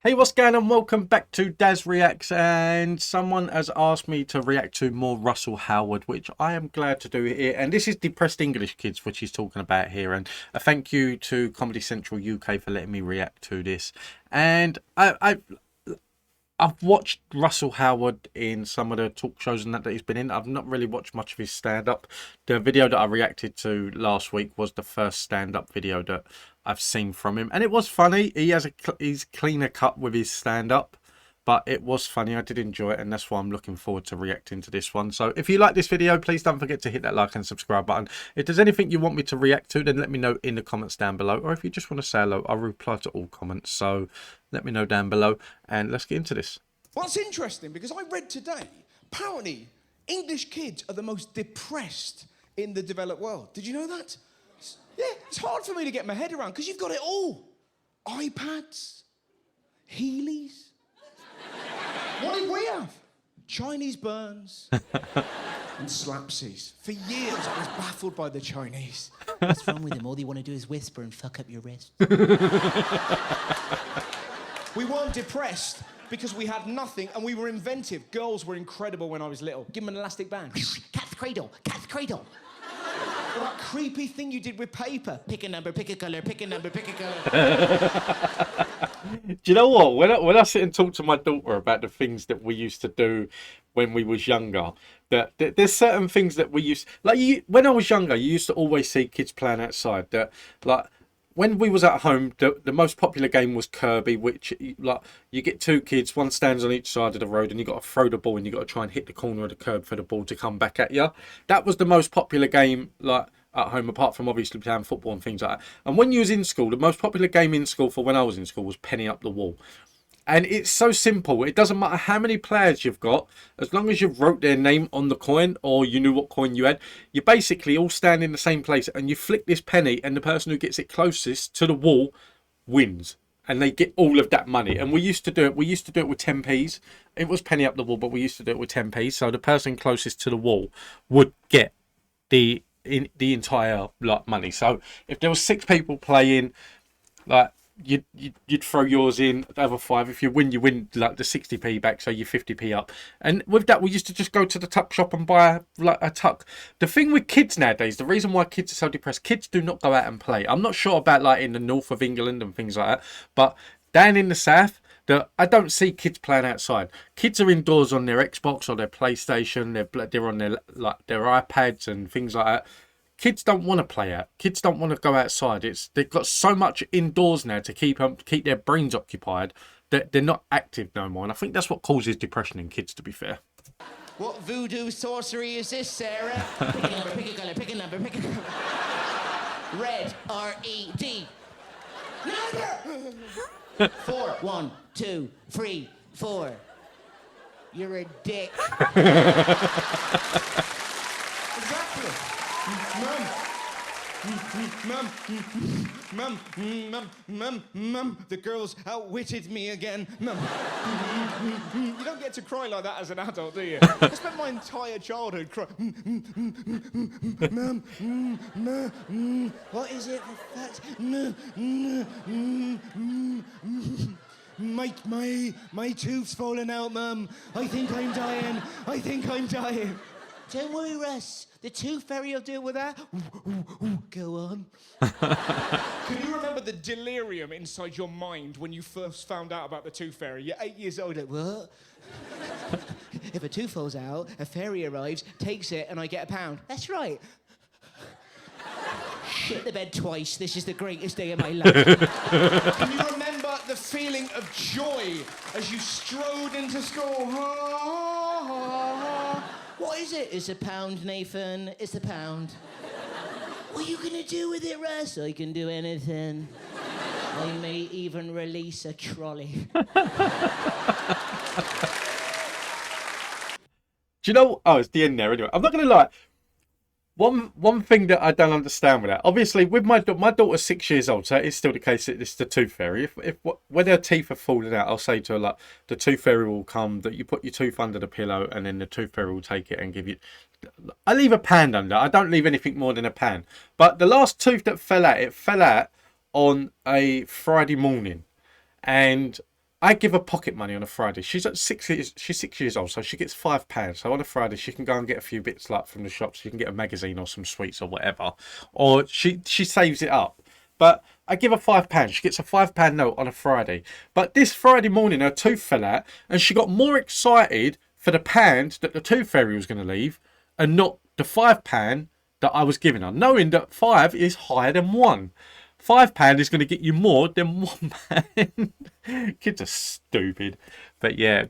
Hey, what's going on? Welcome back to Daz Reacts, and someone has asked me to react to more Russell Howard, which I am glad to do here. And this is Depressed English Kids, which he's talking about here. And a thank you to Comedy Central UK for letting me react to this. And I've watched Russell Howard in some of the talk shows and that he's been in. I've not really watched much of his stand-up. The video that I reacted to last week was the first stand-up video that I've seen from him, and it was funny. He's cleaner cut with his stand-up, but it was funny. I did enjoy it, and that's why I'm looking forward to reacting to this one. So if you like this video, please don't forget to hit that like and subscribe button. If there's anything you want me to react to, then let me know in the comments down below. Or if you just want to say hello, I'll reply to all comments. So let me know down below, and let's get into this. Well, that's interesting because I read today, apparently, English kids are the most depressed in the developed world. Did you know that? Yeah, it's hard for me to get my head around because you've got it all. iPads, Heelys. What did we have? Chinese burns and slapsies. For years, I was baffled by the Chinese. What's wrong with them? All they want to do is whisper and fuck up your wrist. We weren't depressed because we had nothing and we were inventive. Girls were incredible when I was little. Give them an elastic band. Cat's cradle, cat's cradle. That creepy thing you did with paper. Pick a number, pick a color, pick a number, pick a color. Do you know what? When I sit and talk to my daughter about the things that we used to do when we was younger, that there's certain things that we used, when I was younger, you used to always see kids playing outside. That like when we was at home, the most popular game was Kirby, which like you get two kids, one stands on each side of the road, and you got to throw the ball, and you got to try and hit the corner of the curb for the ball to come back at you. That was the most popular game, like at home, apart from obviously playing football and things like that. And when you was in school, the most popular game in school for when I was in school was Penny Up the Wall. And it's so simple. It doesn't matter how many players you've got, as long as you've wrote their name on the coin or you knew what coin you had, you basically all stand in the same place and you flick this penny, and the person who gets it closest to the wall wins. And they get all of that money. And we used to do it. We used to do it with 10p's. It was penny up the wall, but we used to do it with 10p's. So the person closest to the wall would get the entire money. So if there was 6 people playing, like you'd throw yours in, the other 5. If you win like the 60p back, so you're 50p up. And with that, we used to just go to the tuck shop and buy like a tuck. The thing with kids nowadays, the reason why kids are so depressed, kids do not go out and play. I'm not sure about like in the north of England and things like that, but down in the south, I don't see kids playing outside. Kids are indoors on their Xbox or their PlayStation. They're on their iPads and things like that. Kids don't want to play out. Kids don't want to go outside. They've got so much indoors now to keep their brains occupied that they're not active no more. And I think that's what causes depression in kids, to be fair. What voodoo sorcery is this, Sarah? Pick a number, pick a color, pick a number, pick a color. Red, R-E-D. Number! 4. 1, 2, 3, 4. You're a dick. Exactly. Mum, the girls outwitted me again. Mum. You don't get to cry like that as an adult, do you? I spent my entire childhood crying. Mum, what is it for that? My tooth's falling out, Mum. I think I'm dying. Don't worry, Russ. The tooth fairy will deal with that. Go on. Can you remember the delirium inside your mind when you first found out about the tooth fairy? You're 8 years old. What? If a tooth falls out, a fairy arrives, takes it, and I get £1. That's right. Shit the bed twice. This is the greatest day of my life. Can you remember the feeling of joy as you strode into school? What is it? It's £1, Nathan. It's £1. What are you gonna do with it, Russ? I can do anything. I may even release a trolley. Do you know? Oh, it's the end there anyway. I'm not going to lie. One thing that I don't understand with that, obviously, with my daughter's 6 years old, so it's still the case that it's the tooth fairy. When her teeth are falling out, I'll say to her, like, the tooth fairy will come, that you put your tooth under the pillow, and then the tooth fairy will take it and give you. I leave a pound under. I don't leave anything more than a pound. But the last tooth that fell out, it fell out on a Friday morning, and I give her pocket money on a Friday. She's 6 years old, so she gets £5. So on a Friday, she can go and get a few bits like from the shops. She can get a magazine or some sweets or whatever, or she saves it up. But I give her £5. She gets a £5 note on a Friday. But this Friday morning, her tooth fell out, and she got more excited for the pound that the tooth fairy was going to leave, and not the £5 that I was giving her, knowing that 5 is higher than 1. £5 is going to get you more than £1. Kids are stupid, but yeah,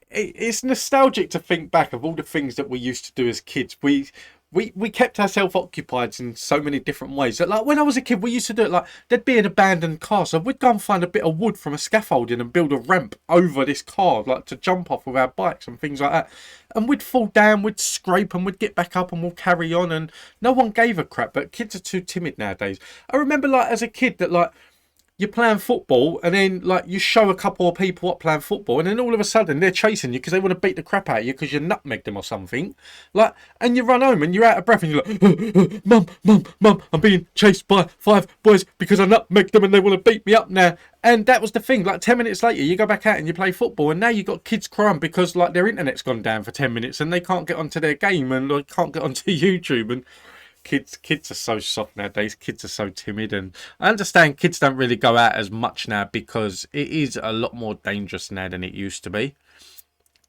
it's nostalgic to think back of all the things that we used to do as kids. We kept ourselves occupied in so many different ways. Like when I was a kid, we used to do it like there'd be an abandoned car, so we'd go and find a bit of wood from a scaffolding and build a ramp over this car, like to jump off with our bikes and things like that. And we'd fall down, we'd scrape, and we'd get back up, and we'll carry on. And no one gave a crap. But kids are too timid nowadays. I remember, like as a kid, that like you're playing football, and then like you show a couple of people what playing football, and then all of a sudden they're chasing you because they want to beat the crap out of you because you nutmegged them or something. Like, and you run home and you're out of breath, and you're like, mum, I'm being chased by 5 boys because I nutmegged them and they want to beat me up now. And that was the thing. Like 10 minutes later, you go back out and you play football, and now you've got kids crying because like their internet's gone down for 10 minutes and they can't get onto their game and like can't get onto YouTube. And kids are so soft nowadays. Kids are so timid, and I understand kids don't really go out as much now because it is a lot more dangerous now than it used to be.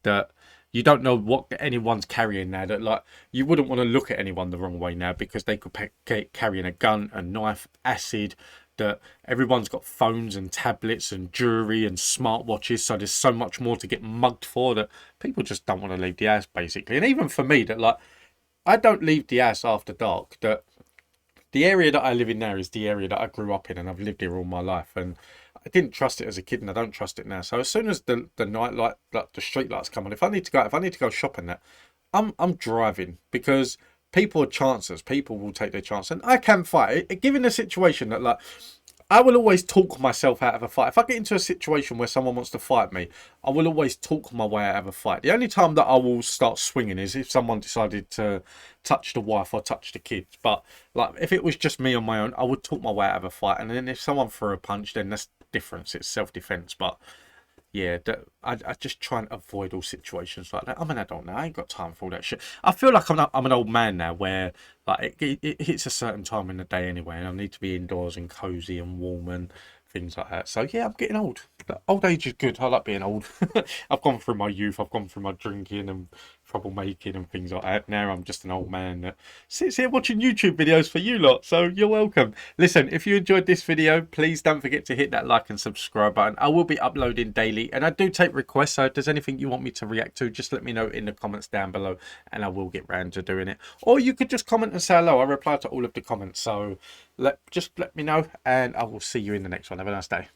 That you don't know what anyone's carrying now. That like you wouldn't want to look at anyone the wrong way now because they could carrying a gun, a knife, acid. That everyone's got phones and tablets and jewelry and smartwatches, so there's so much more to get mugged for that people just don't want to leave the house basically. And even for me, that like I don't leave the house after dark. That the area that I live in now is the area that I grew up in, and I've lived here all my life. And I didn't trust it as a kid, and I don't trust it now. So as soon as the night light, like the street lights come on, if I need to go shopping, that I'm driving because people are chancers. People will take their chance, and I can fight. Given a situation that like. I will always talk myself out of a fight. If I get into a situation where someone wants to fight me, I will always talk my way out of a fight. The only time that I will start swinging is if someone decided to touch the wife or touch the kids. But like if it was just me on my own, I would talk my way out of a fight. And then if someone threw a punch, then that's different. It's self-defense. But yeah, I just try and avoid all situations like that. I'm an adult now. I ain't got time for all that shit. I feel like I'm an old man now where like it hits a certain time in the day anyway, and I need to be indoors and cozy and warm and things like that. So yeah, I'm getting old. But old age is good. I like being old. I've gone through my youth. I've gone through my drinking and troublemaking and things like that. Now I'm just an old man that sits here watching YouTube videos for you lot. So you're welcome. Listen, if you enjoyed this video, please don't forget to hit that like and subscribe button. I will be uploading daily, and I do take requests. So if there's anything you want me to react to, just let me know in the comments down below, and I will get round to doing it. Or you could just comment and say hello. I reply to all of the comments. So just let me know, and I will see you in the next one. Have a nice day.